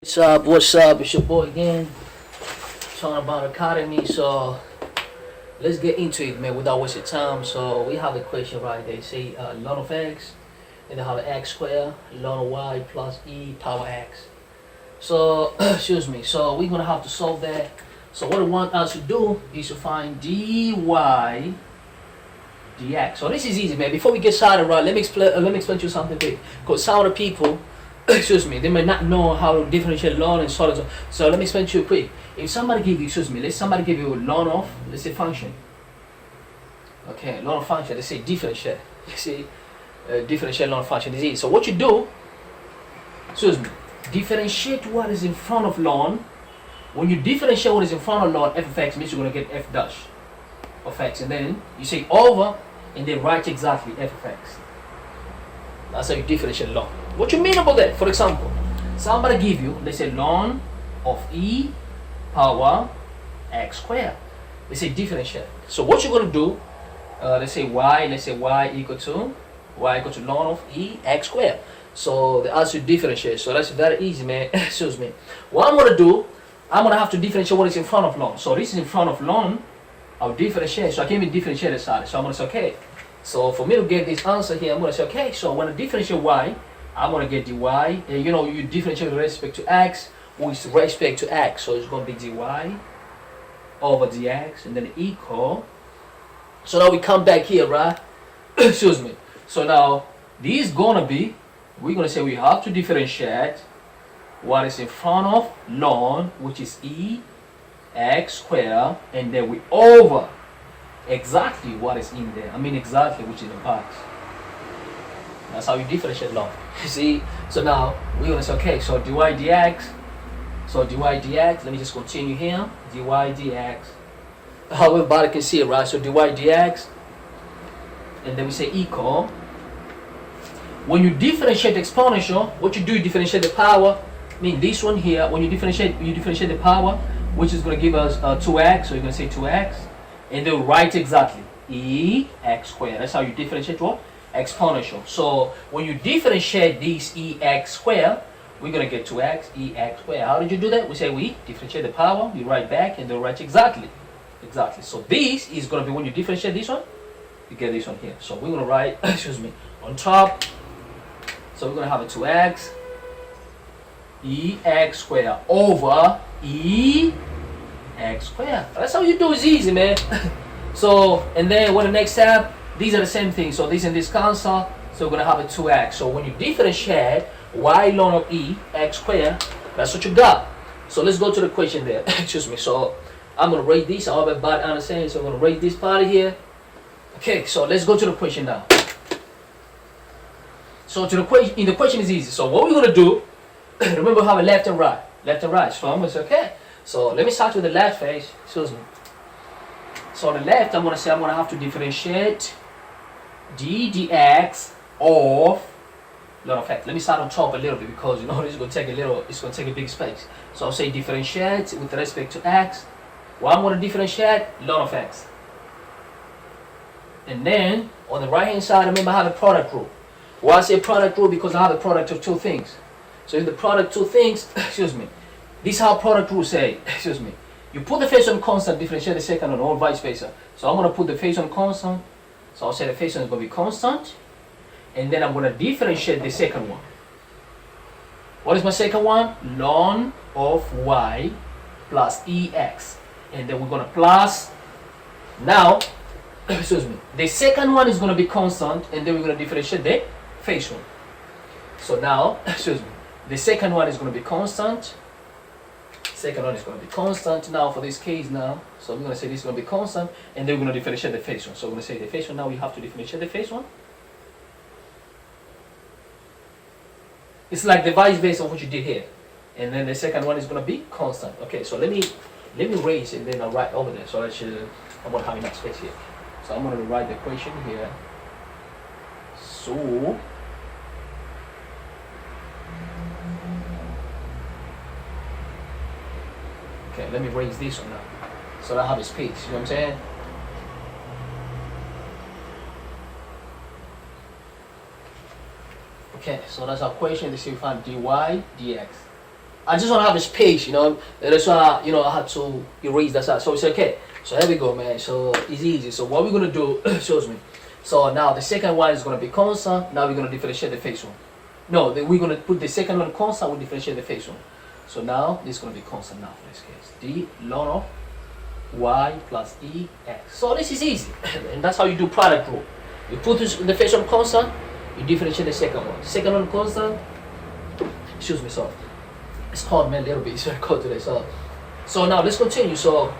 What's up? What's up? It's your boy again, talking about Academy. So let's get into it, man, without wasting time. So we have a question right there. Say ln of x, and they have x squared, ln of y plus e power x. So excuse me. So we're gonna have to solve that. So what I want us to do is to find dy dx. So this is easy, man. Before we get started, right? Let me explain to you something big. Because some of the people excuse me, they may not know how to differentiate ln and solid. So let me explain to you quick. If somebody give you, let's somebody give you ln of, let's say function. Okay, ln of function, let's say differentiate. You see, differentiate ln of function is easy. So what you do, differentiate what is in front of ln. When you differentiate what is in front of ln, f of x means you're gonna get f dash of x, and then you say over, and then write exactly f of x. That's how you differentiate ln. What you mean about that? For example, somebody give you, let's say ln of e power x squared. Let's say differentiate. So what you're gonna do, let's say y equal to ln of e x squared. So the answer differentiate. So that's very easy, man. Excuse me. What I'm gonna do, I'm gonna have to differentiate what is in front of ln. So this is in front of ln. I'll differentiate. So I can't even differentiate the side. So I'm gonna say okay. So for me to get this answer here, I'm gonna say okay. So when I differentiate y, I'm gonna get dy, and you know you differentiate with respect to x with respect to x, so it's gonna be dy over dx, and then equal. So now we come back here, right? Excuse me. So now this is gonna be, we're gonna say we have to differentiate what is in front of ln, which is e x squared, and then we over exactly what is in there. I mean exactly which is the box. That's how you differentiate ln. You see? So now we're gonna say okay, so dy dx. So dy dx, let me just continue here. Dy dx. How everybody can see it, right? So dy dx, and then we say equal. When you differentiate exponential, what you do, you differentiate the power. I mean this one here, when you differentiate the power, which is gonna give us 2x, so you're gonna say 2x, and then write exactly e x squared. That's how you differentiate what? Exponential. So when you differentiate this ex squared, we're gonna get 2x ex squared. How did you do that? We say we differentiate the power, we write back, and then write exactly. So this is gonna be, when you differentiate this one, you get this one here. So we're gonna write excuse me, on top. So we're gonna have a 2x ex squared over ex squared. That's how you do it. It's easy, man. So and then what the next step? These are the same thing. So this and this cancel. So we're gonna have a 2x. So when you differentiate y ln of e x squared, that's what you got. So let's go to the question there. Excuse me. So I'm gonna rate this. I have a bad understanding. So I'm gonna rate this part here. Okay. So let's go to the question now. So to the question, in the question is easy. So what we're gonna do? Remember, we have a left and right. So I'm gonna say okay. So let me start with the left face. Excuse me. So on the left, I'm gonna say I'm gonna have to differentiate d dx of ln of x. Let me start on top a little bit, because you know it's gonna take a big space. So I'll say differentiate with respect to x. Well, I'm gonna differentiate ln of x. And then on the right hand side, remember I have a product rule. Why I say product rule? Because I have a product of two things. So in the product of two things, excuse me, this is how product rule say, excuse me. You put the face on constant, differentiate the second one, or vice versa. So I'm going to put the face on constant. So I'll say the face on is going to be constant. And then I'm going to differentiate the second one. What is my second one? Ln of y plus ex. And then we're going to plus. Now, excuse me, the second one is going to be constant. And then we're going to differentiate the face one. So now, excuse me, the second one is going to be constant. Second one is going to be constant now for this case now. So we're going to say this is going to be constant, and then we're going to differentiate the face one. So we're going to say the face one, now we have to differentiate the face one. It's like the vice versa of what you did here. And then the second one is going to be constant. Okay, so let me erase it, and then I'll write over there. So I'm going to have enough space here. So I'm going to write the equation here. So okay, let me raise this one now, so I have a space. You know what I'm saying? Okay, so that's our question. Let's see if we find dy dx. I just want to have a space, you know. That's why, you know, I had to erase that side. So it's okay. So here we go, man. So it's easy. So what we're gonna do shows me. So now the second one is gonna be constant. Now we're gonna differentiate the first one. No, we're gonna put the second one constant. We differentiate the first one. So now this is gonna be constant now for this case. D ln of y plus e x. So this is easy, and that's how you do product rule. You put this, the first one constant. You differentiate the second one. The second one constant. Excuse me, sorry. It's hard, man, a little bit. It's very cold today. So now let's continue. So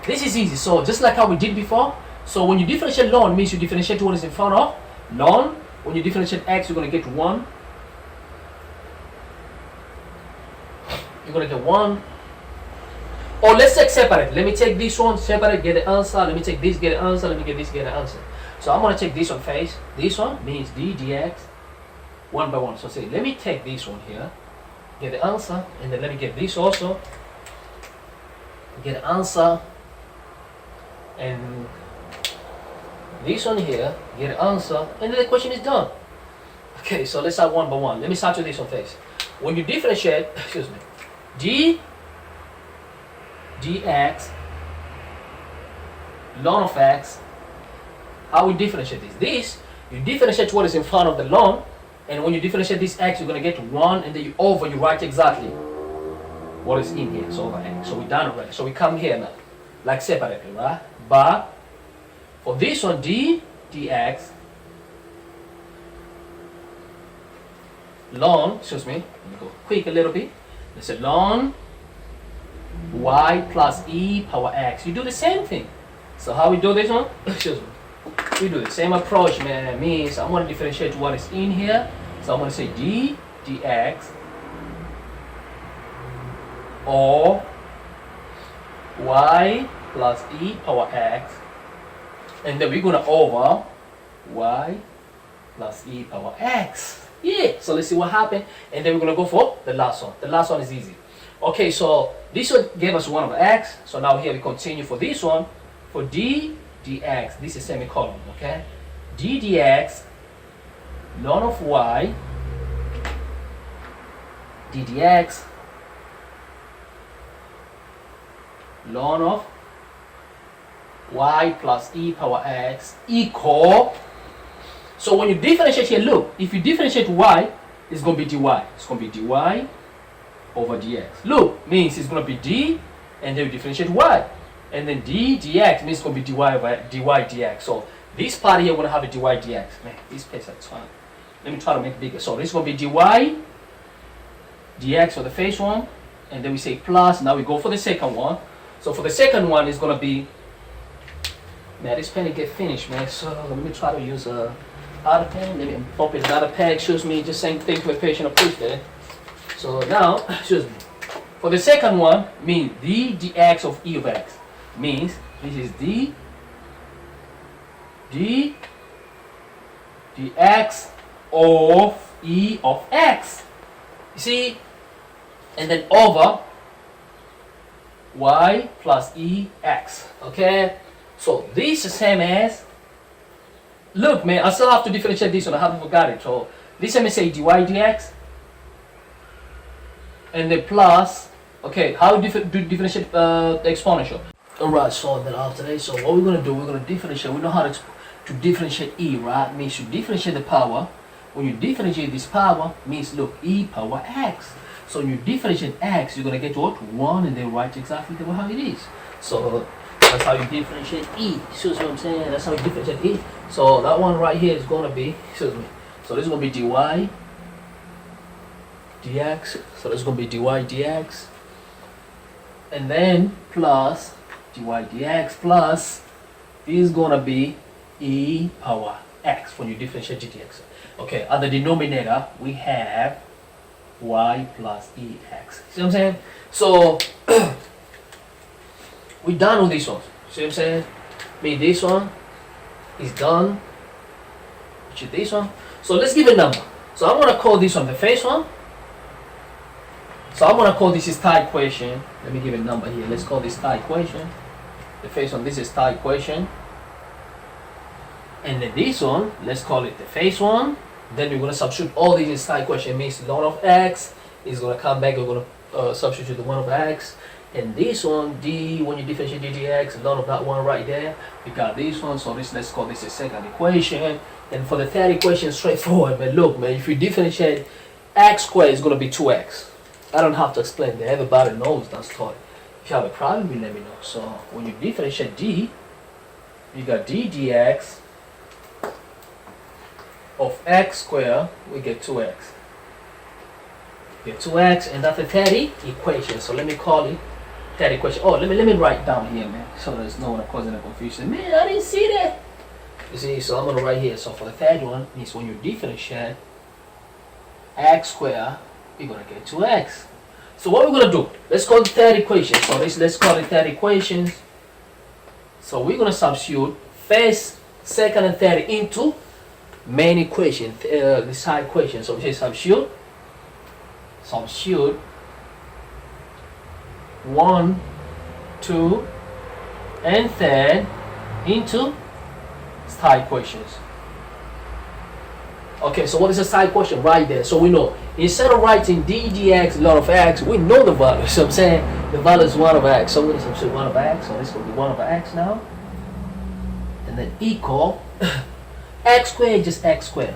this is easy. So just like how we did before. So when you differentiate ln, means you differentiate what is in front of ln. When you differentiate x, you're gonna get 1. You're gonna get 1. Or let's take separate. Let me take this one separate, get the answer. Let me take this, get the answer. Let me get this, get the answer. So I'm gonna take this one first. This one means d dx 1 by 1. So say, let me take this one here, get the answer, and then let me get this also, get the answer, and this one here, get the answer, and then the question is done. Okay, so let's start 1 by 1. Let me start with this one first. When you differentiate, excuse me, d dx ln of x, how we differentiate this? This, you differentiate what is in front of the ln, and when you differentiate this x, you're going to get 1, and then you write exactly what is in here. So over x. So we're done already. So we come here now, like separately, right? But for this one, d dx ln, excuse me, let me go quick a little bit. Let's say ln y plus e power x. You do the same thing. So how we do this one? Excuse me. We do the same approach, man. It means I'm going to differentiate what is in here. So I'm going to say d dx or y plus e power x, and then we're going to over y plus e power x. Yeah, so let's see what happened, and then we're going to go for the last one. The last one is easy. Okay, so this one gave us 1 over x. So now here we continue for this one. For d dx, this is semicolon, okay? d dx ln of y, d dx ln of y plus e power x equal. So when you differentiate here, look, if you differentiate y, it's going to be dy. It's going to be dy over dx. Look, means it's going to be d, and then you differentiate y. And then d dx means it's going to be dy over dy dx. So this part here, we're going to have a dy dx. Man, this place is fine. Let me try to make it bigger. So this is going to be dy dx for the first one. And then we say plus. Now we go for the second one. So for the second one, it's going to be, man, this pen get finished, man. So let me try to use a other pen. Let me open another pen. Excuse me, just saying things with patient approach there. So now, excuse me. For the second one, means d dx of e of x. Means this is d dx of e of x. You see? And then over y plus e x. Okay? So this is the same as, look, man, I still have to differentiate this one. I haven't forgot it. So this let me say dy dx. And then plus, okay, how do differentiate the exponential? Alright, so then after that, so what we're going to do, we're going to differentiate. We know how to differentiate e, right? Means you differentiate the power. When you differentiate this power, means look, e power x. So when you differentiate x, you're going to get what? 1, and then write exactly how it is. So that's how you differentiate e. Excuse me what I'm saying? That's how you differentiate e. So that one right here is going to be, excuse me. So this is going to be dy dx. So this is going to be dy dx. And then plus dy dx plus is going to be e power x when you differentiate dx. Okay, at the denominator we have y plus ex. See what I'm saying? So we're done with this one. See what I'm saying? Mean this one is done. Which is this one. So let's give a number. So I'm gonna call this one the first one. So I'm gonna call this is tie equation. Let me give a number here. Let's call this tie equation. The first one, this is tie equation. And then this one, let's call it the first one. Then we're gonna substitute all these in tie equation. It means ln of x is going to come back. We're going to substitute the 1 over x. And this one, d, when you differentiate d dx, none of that one right there. We got this one, so let's call this a second equation. And for the third equation, straightforward. But look, man, if you differentiate x squared, it's going to be 2x. I don't have to explain that. Everybody knows that's taught. If you have a problem, you let me know. So when you differentiate d, you got d dx of x squared, we get 2x. We get 2x, and that's the third equation. So let me call it third equation. Oh, let me write down here, man, so there's no one causing a confusion. Man, I didn't see that. You see, so I'm gonna write here. So for the third one, means when you differentiate x squared, we're gonna get 2x. So what we're gonna do? Let's call the third equation. So let's call it third equation. So we're gonna substitute first, second, and third into main equation, the side equation. So we say substitute 1, 2, and third into side equations. Okay, so what is the side equation right there? So we know instead of writing d dx log of x, we know the value. So I'm saying the value is 1 over x. So we're going to substitute 1 over x. So this will be 1 over x now. And then equal x squared, just x squared.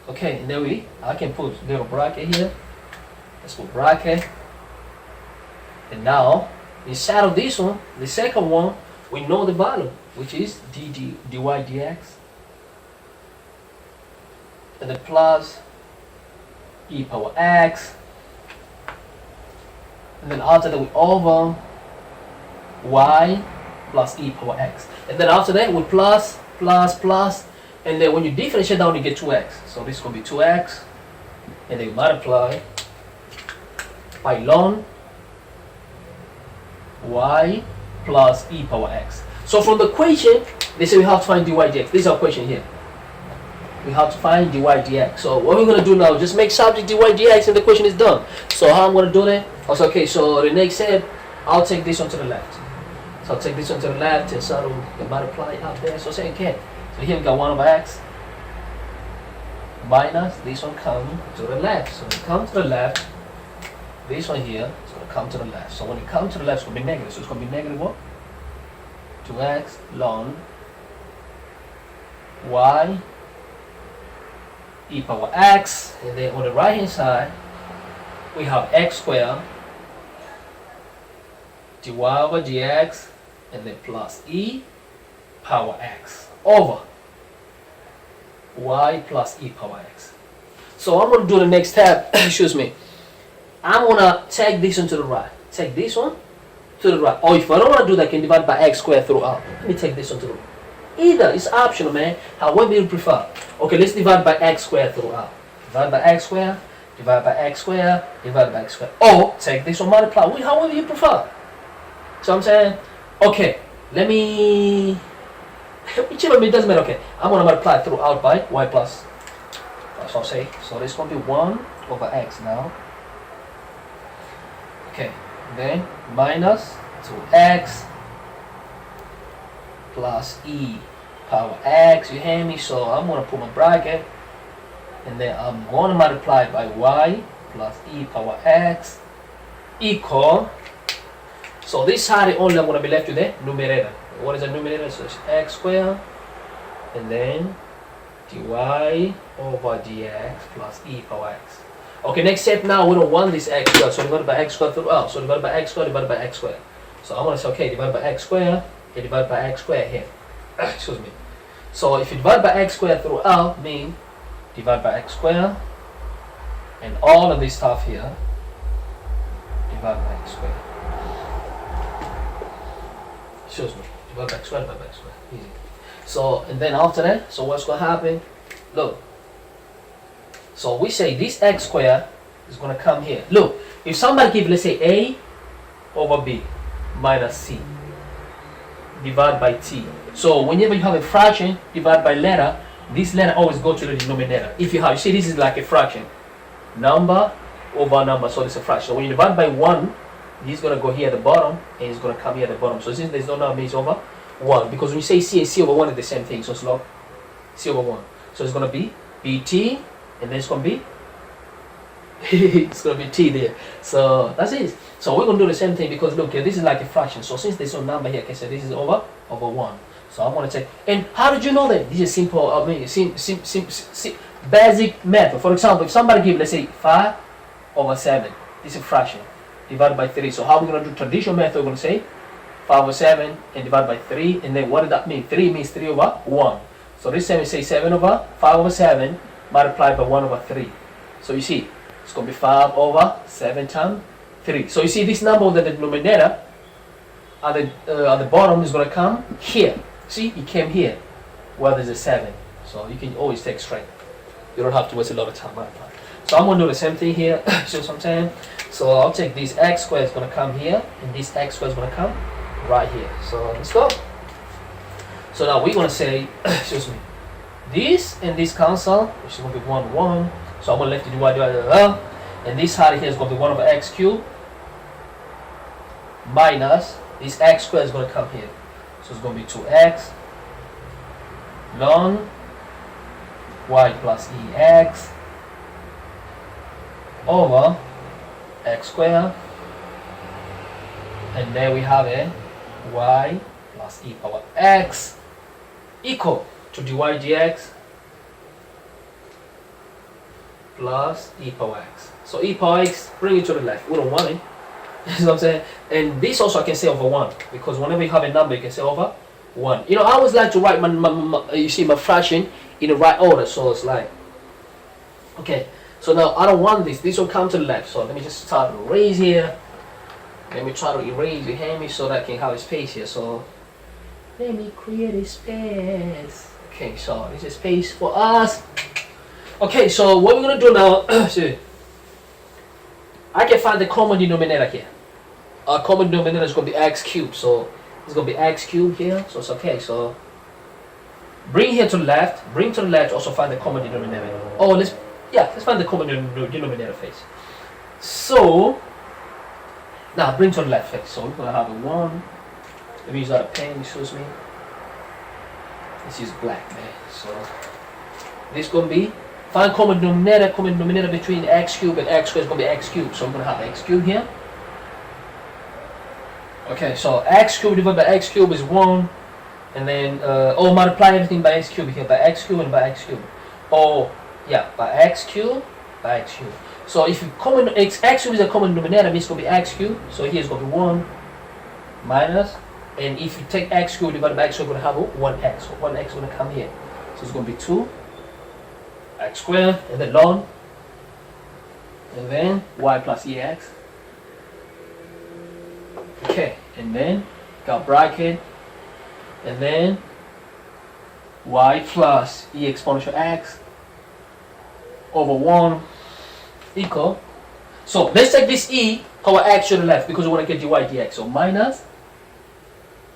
Okay, and then I can put a little bracket here. Let's put bracket. And now, inside of this one, the second one, we know the value, which is dy dx. And then plus e power x. And then after that, we over y plus e power x. And then after that, we plus. And then when you differentiate down, you get 2x. So this is going to be 2x. And then you multiply by ln y plus e power x. So from the equation, they say we have to find dy dx. This is our equation here. We have to find dy dx. So what we're going to do now, just make subject dy dx and the equation is done. So how I'm going to do that? Also, okay, so the next step, I'll take this one to the left. So I'll take this one to the left and sort of multiply out there. So say again. So here we got 1 over x minus this one come to the left. So when it comes to the left, this one here is going to come to the left. So when it comes to the left, it's going to be negative. So it's going to be negative what? 2x ln y e power x. And then on the right hand side, we have x squared dy over dx and then plus e power x over y plus e power x. So I'm going to do the next step. Excuse me. I'm going to take this one to the right. Take this one to the right. Or if I don't want to do that, I can divide by x squared throughout. Let me take this one to the right. Either, it's optional, man. However you prefer. Okay, let's divide by x squared throughout. Divide by x squared, divide by x squared, divide by x squared. Or take this one, multiply. However you prefer. So I'm saying, okay, let me, whichever it doesn't matter. Okay, I'm going to multiply throughout by y plus. That's what I'll say. So this is going to be 1 over x now. Okay, then minus 2x plus e power x. You hear me? So I'm going to put my bracket. And then I'm going to multiply by y plus e power x equal. So this side only I'm going to be left with the numerator. What is the numerator? So it's x squared and then dy over dx plus e power x. Okay, next step now, we don't want this x squared, so divided by x squared throughout. So divided by x squared, divided by x squared. So I'm going to say, okay, divided by x squared, and divided by x squared here. Excuse me. So if you divide by x squared throughout, mean divide by x squared, and all of this stuff here, divide by x squared. Excuse me. Divide by x squared, divide by x squared. Easy. So, and then after that, so what's going to happen? Look. So we say this x squared is going to come here. Look, if somebody give, let's say, a over b minus c, divide by t. So whenever you have a fraction, divide by letter, this letter always go to the denominator. If you have, you see this is like a fraction. Number over number, so it's a fraction. So when you divide by 1, this is going to go here at the bottom, and it's going to come here at the bottom. So since there's no number, it's over 1. Because when you say c and c over 1 is the same thing, so it's log c over 1. So it's going to be bt, and then it's going to be It's going to be t there. So that's it. So we're going to do the same thing because look here, this is like a fraction. So since there's no number here, I can say this is over 1. So I'm going to take, and how did you know that? This is simple, I mean, basic method. For example, if somebody give, let's say 5/7, this is a fraction, divided by 3. So how are we going to do traditional method? We're going to say 5/7 and divide by 3, and then what did that mean? 3 means 3/1. So this time we say 5/7 multiplied by 1/3. So you see, it's going to be 5/7 times 3. So you see this number on the denominator at the bottom is going to come here. See, it came here where there's a 7. So you can always take straight. You don't have to waste a lot of time. So I'm going to do the same thing here. Show some time. So I'll take this x squared is going to come here, and this x squared is going to come right here. So let's go. So now we're going to say, excuse me, this and this cancel, which is going to be 1, 1. So I'm going to left it divide, and this side here is going to be 1/x cubed minus this x squared is going to come here. So it's going to be 2x ln y plus ex over x squared, and there we have it, y plus e power x equal to dy dx plus e power x. So e power x, bring it to the left. We don't want it. You know what I'm saying? And this also I can say over 1, because whenever you have a number, you can say over 1. You know, I always like to write my fraction in the right order. So it's like, okay. So now I don't want this. This will come to the left. So let me just start to erase here. Let me try to erase behind me so that I can have a space here. So let me create a space. Okay, so this is space for us. Okay, so what we're gonna do now, see, I can find the common denominator here. Our common denominator is gonna be x cubed. So it's gonna be x cubed here. So it's okay. So bring here to the left. Bring to the left. Also find the common denominator. Oh, let's find the common denominator first. So now bring to the left first. So we're gonna have a 1. Let me use that pen. Excuse me. This is black, man. So this gonna be find common denominator between x cubed and x squared is gonna be x cubed. So we're gonna have x cubed here. Okay, so x cubed divided by x cubed is 1, and then multiply everything by x cubed here, by x cubed and by x cubed. By x cubed by x cubed. So if you x cubed is a common denominator, means it's gonna be x cubed. So here it's gonna be 1 minus, and if you take x cubed divided by x, you're gonna have 1x. So 1x is gonna come here. So it's gonna be 2 x squared, and then ln, and then y plus ex. Okay, and then got bracket, and then y plus e exponential x over 1 equal. So let's take this e power x to the left because we want to get dy dx. So minus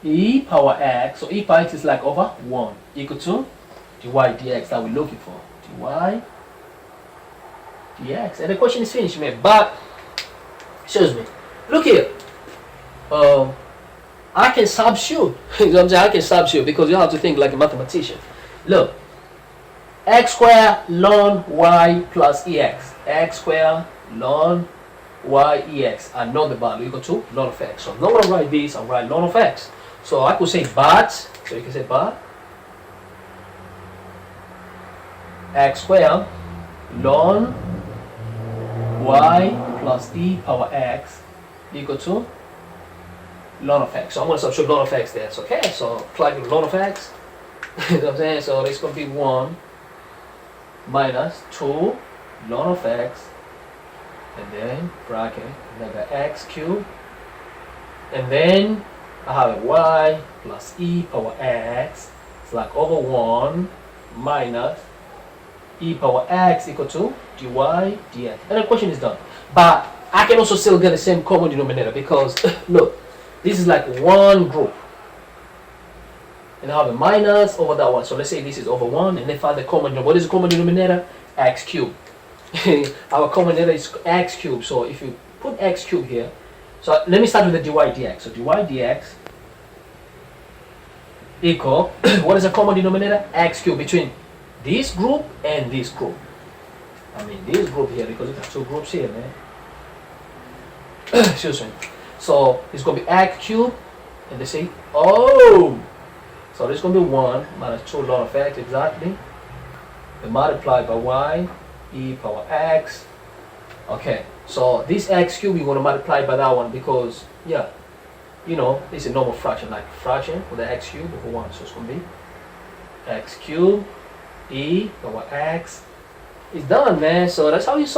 e power x. So e power x is like over 1 equal to dy dx that we're looking for. Dy dx. And the question is finished, man. But excuse me. Look here. I can substitute. You know what I'm saying? I can substitute because you have to think like a mathematician. Look. X squared ln y plus ex. X squared ln y ex. I know the value equal to ln of x. So I'm not going to write this, I'll write ln of x. So I could say but. So you can say but x squared ln y plus e power x equal to ln of x. So I'm going to substitute ln of x there. So okay, so plug in ln of x. You know what I'm saying? So this is going to be 1 minus 2 ln of x, and then bracket, and then the x cubed, and then I have a y plus e power x. It's like over 1 minus e power x equal to dy dx. And the question is done. But I can also still get the same common denominator because look, this is like one group. And I have a minus over that one. So let's say this is over 1, and then find the common denominator. What is the common denominator? X cubed. Our common denominator is x cubed. So if you put x cubed here, so let me start with the dy dx. So dy dx equal, what is the common denominator? X cubed between this group and this group. I mean this group here, because it's two groups here, man. Excuse me. So it's going to be x cubed, and they say, oh, so this is going to be 1 minus 2 ln of x exactly, and multiplied by y, e power x. Okay, so this x cubed, we're going to multiply by that one because, yeah, you know, it's a normal fraction, like fraction with the x cubed over 1. So it's going to be x cubed, e power x. It's done, man. So that's how you solve.